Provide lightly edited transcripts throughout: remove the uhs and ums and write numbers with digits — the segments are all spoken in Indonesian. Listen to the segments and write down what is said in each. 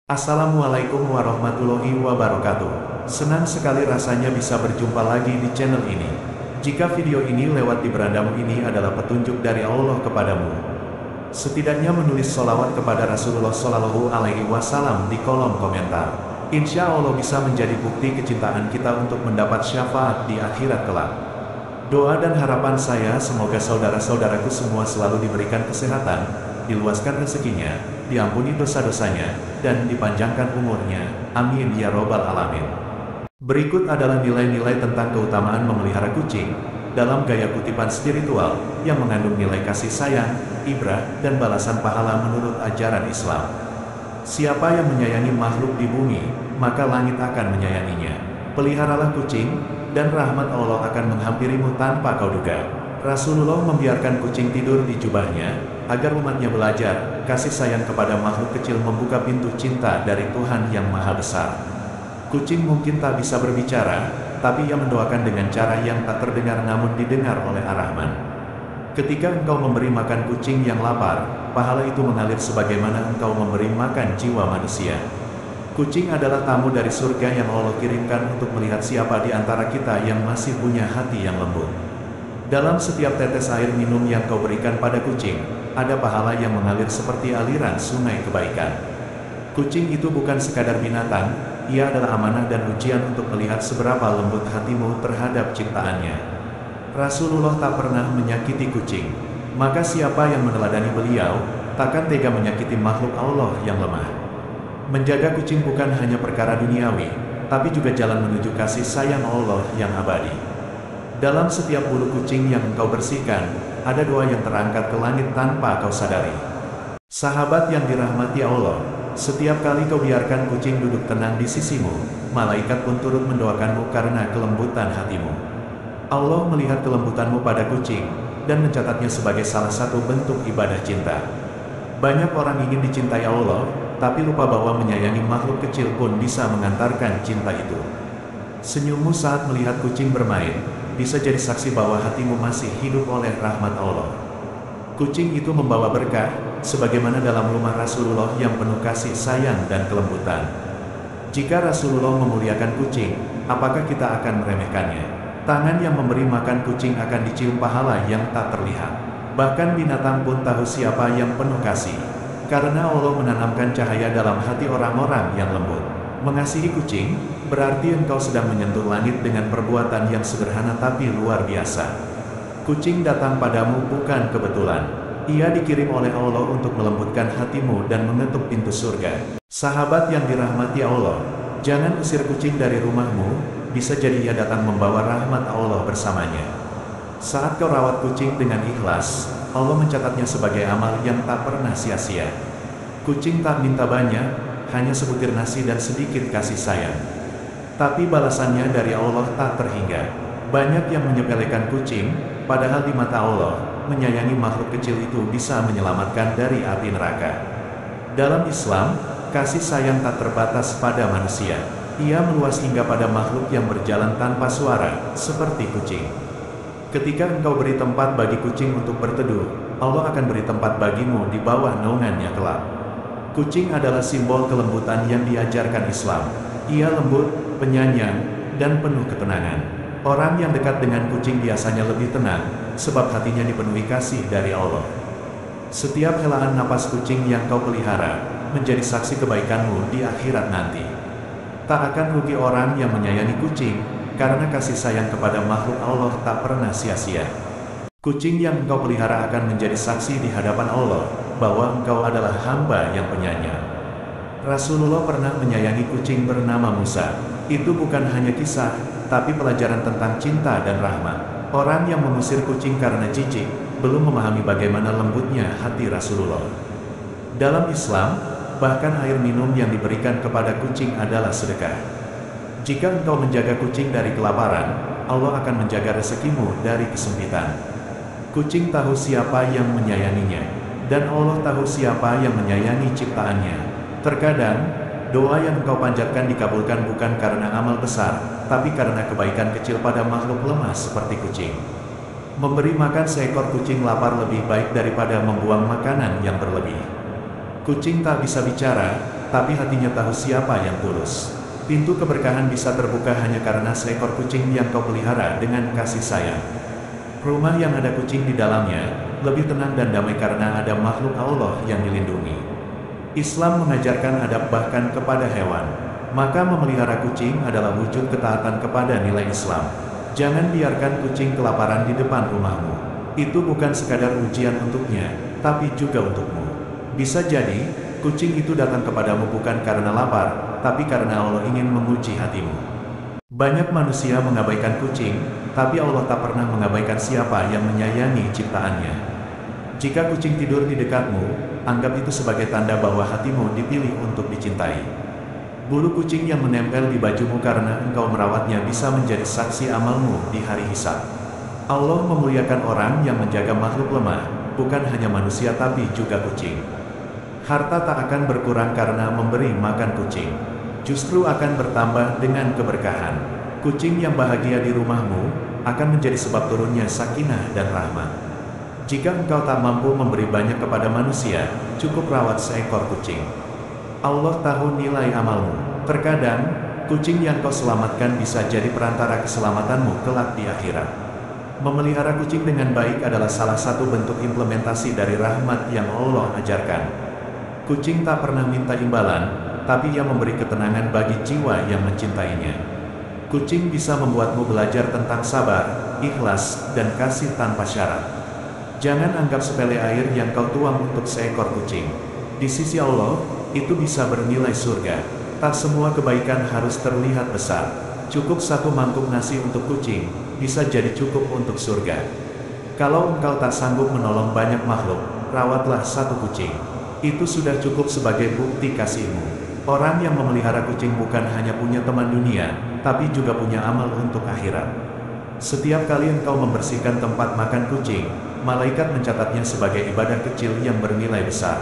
Assalamualaikum warahmatullahi wabarakatuh. Senang sekali rasanya bisa berjumpa lagi di channel ini. Jika video ini lewat di berandamu ini adalah petunjuk dari Allah kepadamu, setidaknya menulis sholawat kepada Rasulullah Shallallahu Alaihi Wasallam di kolom komentar. Insya Allah bisa menjadi bukti kecintaan kita untuk mendapat syafaat di akhirat kelak. Doa dan harapan saya semoga saudara-saudaraku semua selalu diberikan kesehatan, diluaskan rezekinya, diampuni dosa-dosanya, dan dipanjangkan umurnya. Amin ya robbal alamin. Berikut adalah nilai-nilai tentang keutamaan memelihara kucing, dalam gaya kutipan spiritual, yang mengandung nilai kasih sayang, ibrah, dan balasan pahala menurut ajaran Islam. Siapa yang menyayangi makhluk di bumi, maka langit akan menyayanginya. Peliharalah kucing, dan rahmat Allah akan menghampirimu tanpa kau duga. Rasulullah membiarkan kucing tidur di jubahnya, agar umatnya belajar kasih sayang kepada makhluk kecil membuka pintu cinta dari Tuhan yang Maha Besar. Kucing mungkin tak bisa berbicara, tapi ia mendoakan dengan cara yang tak terdengar namun didengar oleh Ar-Rahman. Ketika engkau memberi makan kucing yang lapar, pahala itu mengalir sebagaimana engkau memberi makan jiwa manusia. Kucing adalah tamu dari surga yang Allah kirimkan untuk melihat siapa di antara kita yang masih punya hati yang lembut. Dalam setiap tetes air minum yang kau berikan pada kucing, ada pahala yang mengalir seperti aliran sungai kebaikan. Kucing itu bukan sekadar binatang, ia adalah amanah dan ujian untuk melihat seberapa lembut hatimu terhadap ciptaannya. Rasulullah tak pernah menyakiti kucing, maka siapa yang meneladani beliau, takkan tega menyakiti makhluk Allah yang lemah. Menjaga kucing bukan hanya perkara duniawi, tapi juga jalan menuju kasih sayang Allah yang abadi. Dalam setiap bulu kucing yang engkau bersihkan, ada doa yang terangkat ke langit tanpa kau sadari. Sahabat yang dirahmati Allah, setiap kali kau biarkan kucing duduk tenang di sisimu, malaikat pun turut mendoakanmu karena kelembutan hatimu. Allah melihat kelembutanmu pada kucing, dan mencatatnya sebagai salah satu bentuk ibadah cinta. Banyak orang ingin dicintai Allah, tapi lupa bahwa menyayangi makhluk kecil pun bisa mengantarkan cinta itu. Senyummu saat melihat kucing bermain, bisa jadi saksi bahwa hatimu masih hidup oleh rahmat Allah. Kucing itu membawa berkah, sebagaimana dalam rumah Rasulullah yang penuh kasih sayang dan kelembutan. Jika Rasulullah memuliakan kucing, apakah kita akan meremehkannya? Tangan yang memberi makan kucing akan dicium pahala yang tak terlihat. Bahkan binatang pun tahu siapa yang penuh kasih, karena Allah menanamkan cahaya dalam hati orang-orang yang lembut. Mengasihi kucing, berarti engkau sedang menyentuh langit dengan perbuatan yang sederhana tapi luar biasa. Kucing datang padamu bukan kebetulan. Ia dikirim oleh Allah untuk melembutkan hatimu dan mengetuk pintu surga. Sahabat yang dirahmati Allah, jangan usir kucing dari rumahmu, bisa jadi ia datang membawa rahmat Allah bersamanya. Saat kau rawat kucing dengan ikhlas, Allah mencatatnya sebagai amal yang tak pernah sia-sia. Kucing tak minta banyak, hanya sebutir nasi dan sedikit kasih sayang. Tapi balasannya dari Allah tak terhingga. Banyak yang menyepelekan kucing, padahal di mata Allah, menyayangi makhluk kecil itu bisa menyelamatkan dari api neraka. Dalam Islam, kasih sayang tak terbatas pada manusia. Ia meluas hingga pada makhluk yang berjalan tanpa suara, seperti kucing. Ketika engkau beri tempat bagi kucing untuk berteduh, Allah akan beri tempat bagimu di bawah naungannya kelak. Kucing adalah simbol kelembutan yang diajarkan Islam. Ia lembut, penyayang, dan penuh ketenangan. Orang yang dekat dengan kucing biasanya lebih tenang, sebab hatinya dipenuhi kasih dari Allah. Setiap helaan napas kucing yang kau pelihara, menjadi saksi kebaikanmu di akhirat nanti. Tak akan rugi orang yang menyayangi kucing, karena kasih sayang kepada makhluk Allah tak pernah sia-sia. Kucing yang engkau pelihara akan menjadi saksi di hadapan Allah, bahwa engkau adalah hamba yang penyayang. Rasulullah pernah menyayangi kucing bernama Musa. Itu bukan hanya kisah, tapi pelajaran tentang cinta dan rahmat. Orang yang mengusir kucing karena jijik, belum memahami bagaimana lembutnya hati Rasulullah. Dalam Islam, bahkan air minum yang diberikan kepada kucing adalah sedekah. Jika engkau menjaga kucing dari kelaparan, Allah akan menjaga rezekimu dari kesempitan. Kucing tahu siapa yang menyayanginya, dan Allah tahu siapa yang menyayangi ciptaannya. Terkadang, doa yang engkau panjatkan dikabulkan bukan karena amal besar, tapi karena kebaikan kecil pada makhluk lemah seperti kucing. Memberi makan seekor kucing lapar lebih baik daripada membuang makanan yang berlebih. Kucing tak bisa bicara, tapi hatinya tahu siapa yang tulus. Pintu keberkahan bisa terbuka hanya karena seekor kucing yang kau pelihara dengan kasih sayang. Rumah yang ada kucing di dalamnya lebih tenang dan damai karena ada makhluk Allah yang dilindungi. Islam mengajarkan adab bahkan kepada hewan. Maka memelihara kucing adalah wujud ketaatan kepada nilai Islam. Jangan biarkan kucing kelaparan di depan rumahmu. Itu bukan sekadar ujian untuknya, tapi juga untukmu. Bisa jadi, kucing itu datang kepadamu bukan karena lapar, tapi karena Allah ingin menguji hatimu. Banyak manusia mengabaikan kucing, tapi Allah tak pernah mengabaikan siapa yang menyayangi ciptaannya. Jika kucing tidur di dekatmu, anggap itu sebagai tanda bahwa hatimu dipilih untuk dicintai. Bulu kucing yang menempel di bajumu karena engkau merawatnya bisa menjadi saksi amalmu di hari hisab. Allah memuliakan orang yang menjaga makhluk lemah, bukan hanya manusia tapi juga kucing. Harta tak akan berkurang karena memberi makan kucing. Justru akan bertambah dengan keberkahan. Kucing yang bahagia di rumahmu akan menjadi sebab turunnya sakinah dan rahmat. Jika engkau tak mampu memberi banyak kepada manusia, cukup rawat seekor kucing. Allah tahu nilai amalmu. Terkadang, kucing yang kau selamatkan bisa jadi perantara keselamatanmu kelak di akhirat. Memelihara kucing dengan baik adalah salah satu bentuk implementasi dari rahmat yang Allah ajarkan. Kucing tak pernah minta imbalan, tapi ia memberi ketenangan bagi jiwa yang mencintainya. Kucing bisa membuatmu belajar tentang sabar, ikhlas, dan kasih tanpa syarat. Jangan anggap sepele air yang kau tuang untuk seekor kucing. Di sisi Allah, itu bisa bernilai surga. Tak semua kebaikan harus terlihat besar. Cukup satu mangkuk nasi untuk kucing, bisa jadi cukup untuk surga. Kalau engkau tak sanggup menolong banyak makhluk, rawatlah satu kucing. Itu sudah cukup sebagai bukti kasihmu. Orang yang memelihara kucing bukan hanya punya teman dunia, tapi juga punya amal untuk akhirat. Setiap kali engkau membersihkan tempat makan kucing, malaikat mencatatnya sebagai ibadah kecil yang bernilai besar.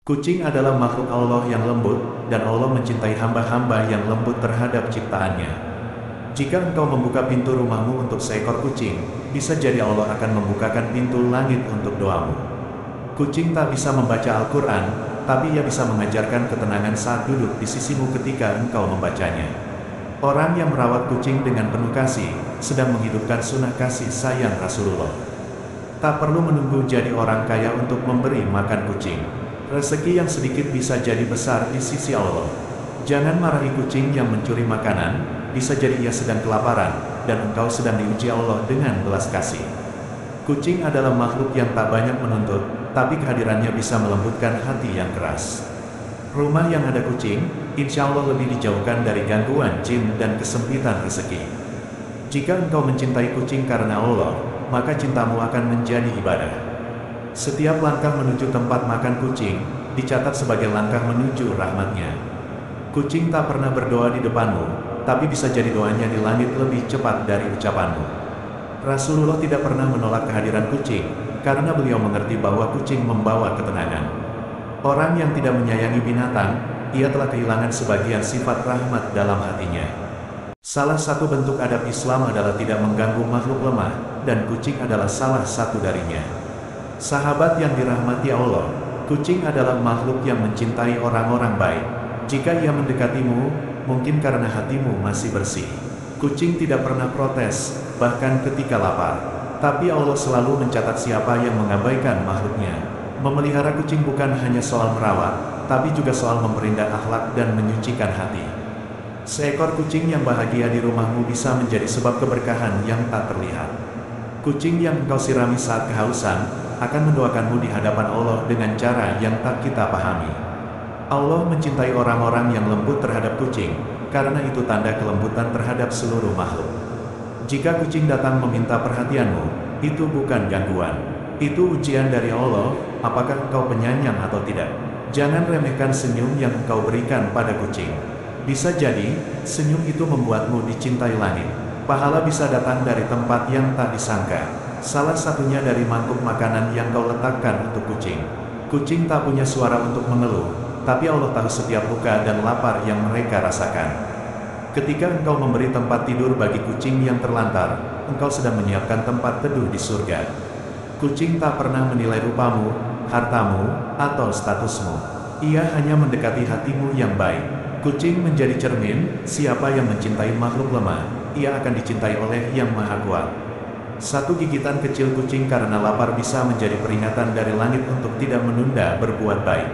Kucing adalah makhluk Allah yang lembut, dan Allah mencintai hamba-hamba yang lembut terhadap ciptaannya. Jika engkau membuka pintu rumahmu untuk seekor kucing, bisa jadi Allah akan membukakan pintu langit untuk doamu. Kucing tak bisa membaca Al-Quran, tapi ia bisa mengajarkan ketenangan saat duduk di sisimu ketika engkau membacanya. Orang yang merawat kucing dengan penuh kasih, sedang menghidupkan sunnah kasih sayang Rasulullah. Tak perlu menunggu jadi orang kaya untuk memberi makan kucing. Rezeki yang sedikit bisa jadi besar di sisi Allah. Jangan marahi kucing yang mencuri makanan, bisa jadi ia sedang kelaparan, dan engkau sedang diuji Allah dengan belas kasih. Kucing adalah makhluk yang tak banyak menuntut, tapi kehadirannya bisa melembutkan hati yang keras. Rumah yang ada kucing, insya Allah lebih dijauhkan dari gangguan jin dan kesempitan rezeki. Jika engkau mencintai kucing karena Allah, maka cintamu akan menjadi ibadah. Setiap langkah menuju tempat makan kucing, dicatat sebagai langkah menuju rahmatnya. Kucing tak pernah berdoa di depanmu, tapi bisa jadi doanya di langit lebih cepat dari ucapanmu. Rasulullah tidak pernah menolak kehadiran kucing, karena beliau mengerti bahwa kucing membawa ketenangan. Orang yang tidak menyayangi binatang, ia telah kehilangan sebagian sifat rahmat dalam hatinya. Salah satu bentuk adab Islam adalah tidak mengganggu makhluk lemah, dan kucing adalah salah satu darinya. Sahabat yang dirahmati Allah, kucing adalah makhluk yang mencintai orang-orang baik. Jika ia mendekatimu, mungkin karena hatimu masih bersih. Kucing tidak pernah protes, bahkan ketika lapar. Tapi Allah selalu mencatat siapa yang mengabaikan makhluknya. Memelihara kucing bukan hanya soal merawat, tapi juga soal memperindah akhlak dan menyucikan hati. Seekor kucing yang bahagia di rumahmu bisa menjadi sebab keberkahan yang tak terlihat. Kucing yang engkau sirami saat kehausan, akan mendoakanmu di hadapan Allah dengan cara yang tak kita pahami. Allah mencintai orang-orang yang lembut terhadap kucing, karena itu tanda kelembutan terhadap seluruh makhluk. Jika kucing datang meminta perhatianmu, itu bukan gangguan. Itu ujian dari Allah, apakah engkau penyayang atau tidak. Jangan remehkan senyum yang engkau berikan pada kucing. Bisa jadi, senyum itu membuatmu dicintai langit. Pahala bisa datang dari tempat yang tak disangka. Salah satunya dari mangkuk makanan yang kau letakkan untuk kucing. Kucing tak punya suara untuk mengeluh, tapi Allah tahu setiap luka dan lapar yang mereka rasakan. Ketika engkau memberi tempat tidur bagi kucing yang terlantar, engkau sedang menyiapkan tempat teduh di surga. Kucing tak pernah menilai rupamu, hartamu, atau statusmu. Ia hanya mendekati hatimu yang baik. Kucing menjadi cermin, siapa yang mencintai makhluk lemah, ia akan dicintai oleh Yang Maha Kuat. Satu gigitan kecil kucing karena lapar bisa menjadi peringatan dari langit untuk tidak menunda berbuat baik.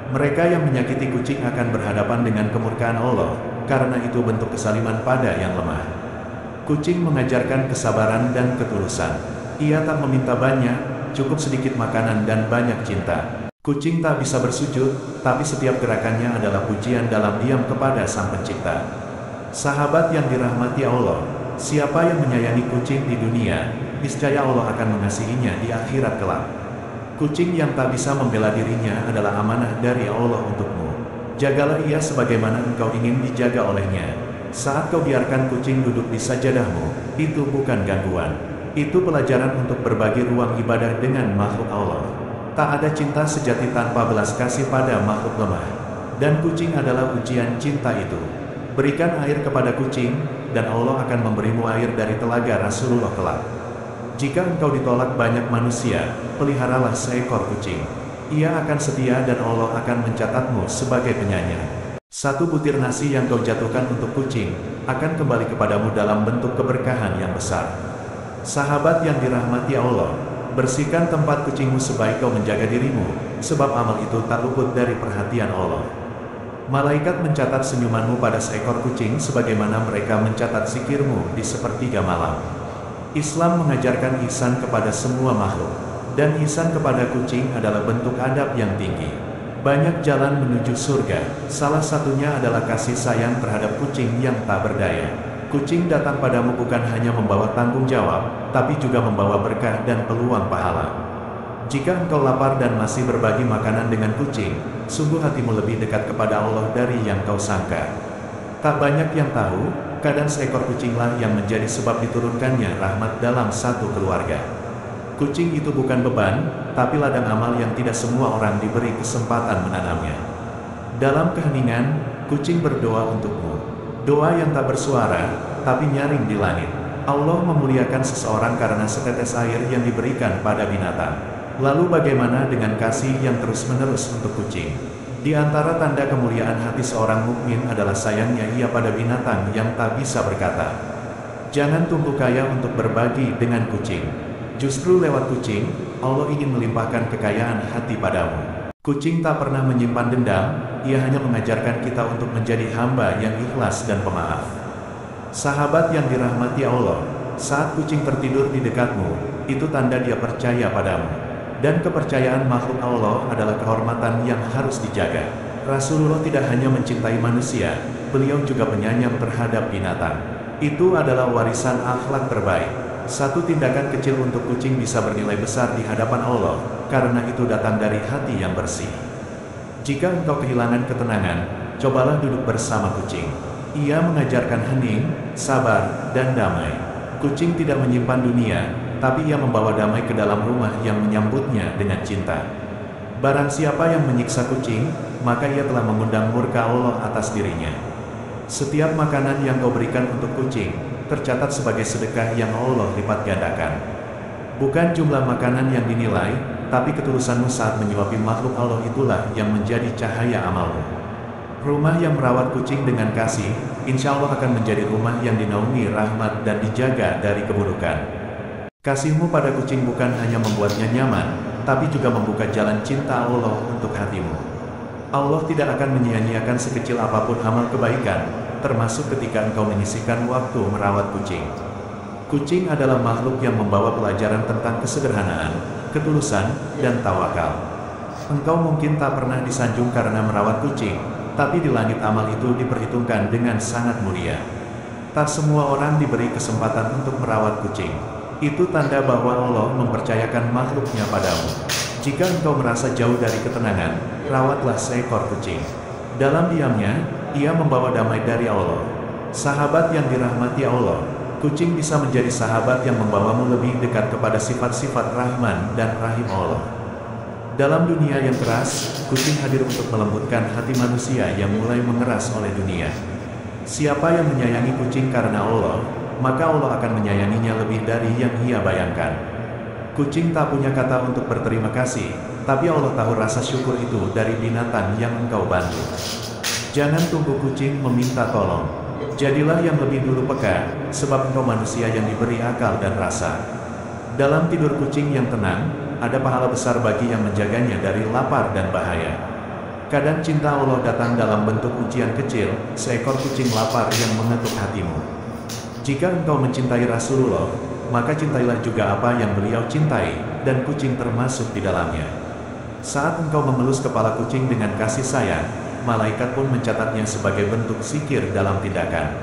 Mereka yang menyakiti kucing akan berhadapan dengan kemurkaan Allah, karena itu bentuk kesaliman pada yang lemah. Kucing mengajarkan kesabaran dan ketulusan. Ia tak meminta banyak, cukup sedikit makanan dan banyak cinta. Kucing tak bisa bersujud, tapi setiap gerakannya adalah pujian dalam diam kepada Sang Pencipta. Sahabat yang dirahmati Allah, siapa yang menyayangi kucing di dunia, niscaya Allah akan mengasihinya di akhirat kelak. Kucing yang tak bisa membela dirinya adalah amanah dari Allah untukmu. Jagalah ia sebagaimana engkau ingin dijaga olehnya. Saat kau biarkan kucing duduk di sajadahmu, itu bukan gangguan. Itu pelajaran untuk berbagi ruang ibadah dengan makhluk Allah. Tak ada cinta sejati tanpa belas kasih pada makhluk lemah. Dan kucing adalah ujian cinta itu. Berikan air kepada kucing, dan Allah akan memberimu air dari telaga Rasulullah kelak. Jika engkau ditolak banyak manusia, peliharalah seekor kucing. Ia akan setia dan Allah akan mencatatmu sebagai penyayang. Satu butir nasi yang kau jatuhkan untuk kucing, akan kembali kepadamu dalam bentuk keberkahan yang besar. Sahabat yang dirahmati Allah, bersihkan tempat kucingmu sebaik kau menjaga dirimu, sebab amal itu tak luput dari perhatian Allah. Malaikat mencatat senyumanmu pada seekor kucing sebagaimana mereka mencatat zikirmu di sepertiga malam. Islam mengajarkan ihsan kepada semua makhluk, dan ihsan kepada kucing adalah bentuk adab yang tinggi. Banyak jalan menuju surga, salah satunya adalah kasih sayang terhadap kucing yang tak berdaya. Kucing datang padamu bukan hanya membawa tanggung jawab, tapi juga membawa berkah dan peluang pahala. Jika engkau lapar dan masih berbagi makanan dengan kucing, sungguh hatimu lebih dekat kepada Allah dari yang kau sangka. Tak banyak yang tahu, kadang seekor kucinglah yang menjadi sebab diturunkannya rahmat dalam satu keluarga. Kucing itu bukan beban, tapi ladang amal yang tidak semua orang diberi kesempatan menanamnya. Dalam keheningan, kucing berdoa untukmu. Doa yang tak bersuara, tapi nyaring di langit. Allah memuliakan seseorang karena setetes air yang diberikan pada binatang. Lalu bagaimana dengan kasih yang terus-menerus untuk kucing? Di antara tanda kemuliaan hati seorang mukmin adalah sayangnya ia pada binatang yang tak bisa berkata. Jangan tunggu kaya untuk berbagi dengan kucing. Justru lewat kucing, Allah ingin melimpahkan kekayaan hati padamu. Kucing tak pernah menyimpan dendam, ia hanya mengajarkan kita untuk menjadi hamba yang ikhlas dan pemaaf. Sahabat yang dirahmati Allah, saat kucing tertidur di dekatmu, itu tanda dia percaya padamu. Dan kepercayaan makhluk Allah adalah kehormatan yang harus dijaga. Rasulullah tidak hanya mencintai manusia, beliau juga penyayang terhadap binatang. Itu adalah warisan akhlak terbaik. Satu tindakan kecil untuk kucing bisa bernilai besar di hadapan Allah, karena itu datang dari hati yang bersih. Jika engkau kehilangan ketenangan, cobalah duduk bersama kucing. Ia mengajarkan hening, sabar, dan damai. Kucing tidak menyimpan dunia, tapi ia membawa damai ke dalam rumah yang menyambutnya dengan cinta. Barang siapa yang menyiksa kucing, maka ia telah mengundang murka Allah atas dirinya. Setiap makanan yang kau berikan untuk kucing, tercatat sebagai sedekah yang Allah lipat gandakan. Bukan jumlah makanan yang dinilai, tapi ketulusanmu saat menyuapi makhluk Allah itulah yang menjadi cahaya amalmu. Rumah yang merawat kucing dengan kasih, insya Allah akan menjadi rumah yang dinaungi rahmat dan dijaga dari keburukan. Kasihmu pada kucing bukan hanya membuatnya nyaman, tapi juga membuka jalan cinta Allah untuk hatimu. Allah tidak akan menyia-nyiakan sekecil apapun amal kebaikan, termasuk ketika engkau menyisihkan waktu merawat kucing. Kucing adalah makhluk yang membawa pelajaran tentang kesederhanaan, ketulusan, dan tawakal. Engkau mungkin tak pernah disanjung karena merawat kucing, tapi di langit amal itu diperhitungkan dengan sangat mulia. Tak semua orang diberi kesempatan untuk merawat kucing. Itu tanda bahwa Allah mempercayakan makhluknya padamu. Jika engkau merasa jauh dari ketenangan, rawatlah seekor kucing. Dalam diamnya, ia membawa damai dari Allah. Sahabat yang dirahmati Allah, kucing bisa menjadi sahabat yang membawamu lebih dekat kepada sifat-sifat Rahman dan Rahim Allah. Dalam dunia yang keras, kucing hadir untuk melembutkan hati manusia yang mulai mengeras oleh dunia. Siapa yang menyayangi kucing karena Allah, maka Allah akan menyayanginya lebih dari yang ia bayangkan. Kucing tak punya kata untuk berterima kasih, tapi Allah tahu rasa syukur itu dari binatang yang engkau bantu. Jangan tunggu kucing meminta tolong. Jadilah yang lebih dulu peka, sebab engkau manusia yang diberi akal dan rasa. Dalam tidur kucing yang tenang, ada pahala besar bagi yang menjaganya dari lapar dan bahaya. Kadang cinta Allah datang dalam bentuk ujian kecil, seekor kucing lapar yang mengetuk hatimu. Jika engkau mencintai Rasulullah, maka cintailah juga apa yang beliau cintai, dan kucing termasuk di dalamnya. Saat engkau memelus kepala kucing dengan kasih sayang, malaikat pun mencatatnya sebagai bentuk zikir dalam tindakan.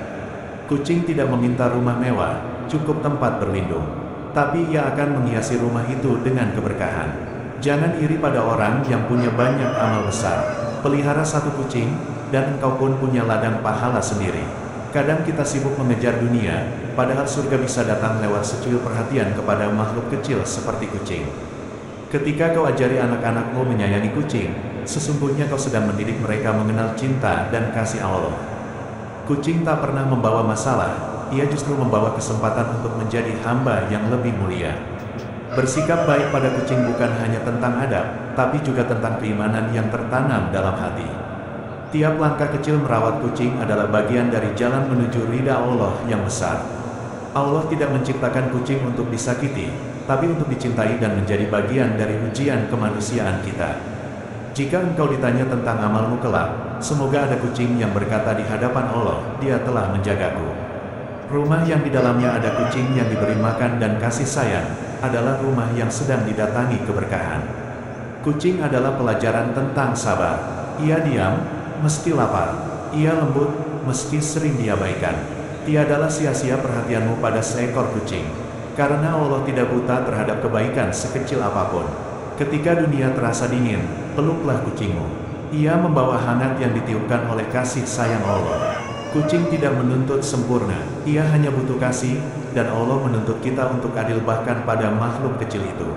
Kucing tidak meminta rumah mewah, cukup tempat berlindung. Tapi ia akan menghiasi rumah itu dengan keberkahan. Jangan iri pada orang yang punya banyak amal besar. Pelihara satu kucing, dan engkau pun punya ladang pahala sendiri. Kadang kita sibuk mengejar dunia, padahal surga bisa datang lewat secuil perhatian kepada makhluk kecil seperti kucing. Ketika kau ajari anak-anakmu menyayangi kucing, sesungguhnya kau sedang mendidik mereka mengenal cinta dan kasih Allah. Kucing tak pernah membawa masalah, ia justru membawa kesempatan untuk menjadi hamba yang lebih mulia. Bersikap baik pada kucing bukan hanya tentang adab, tapi juga tentang keimanan yang tertanam dalam hati. Tiap langkah kecil merawat kucing adalah bagian dari jalan menuju ridha Allah yang besar. Allah tidak menciptakan kucing untuk disakiti, tapi untuk dicintai dan menjadi bagian dari ujian kemanusiaan kita. Jika engkau ditanya tentang amalmu kelak, semoga ada kucing yang berkata di hadapan Allah, "Dia telah menjagaku." Rumah yang di dalamnya ada kucing yang diberi makan dan kasih sayang, adalah rumah yang sedang didatangi keberkahan. Kucing adalah pelajaran tentang sabar. Ia diam, meski lapar. Ia lembut, meski sering diabaikan. Tiadalah sia-sia perhatianmu pada seekor kucing, karena Allah tidak buta terhadap kebaikan sekecil apapun. Ketika dunia terasa dingin, peluklah kucingmu. Ia membawa hangat yang ditiupkan oleh kasih sayang Allah. Kucing tidak menuntut sempurna, ia hanya butuh kasih, dan Allah menuntut kita untuk adil bahkan pada makhluk kecil itu.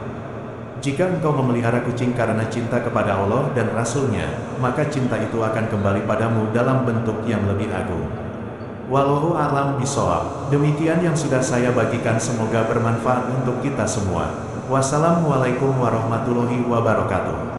Jika engkau memelihara kucing karena cinta kepada Allah dan Rasul-Nya, maka cinta itu akan kembali padamu dalam bentuk yang lebih agung. Wallahu a'lam bishawab. Demikian yang sudah saya bagikan, semoga bermanfaat untuk kita semua. Wassalamualaikum warahmatullahi wabarakatuh.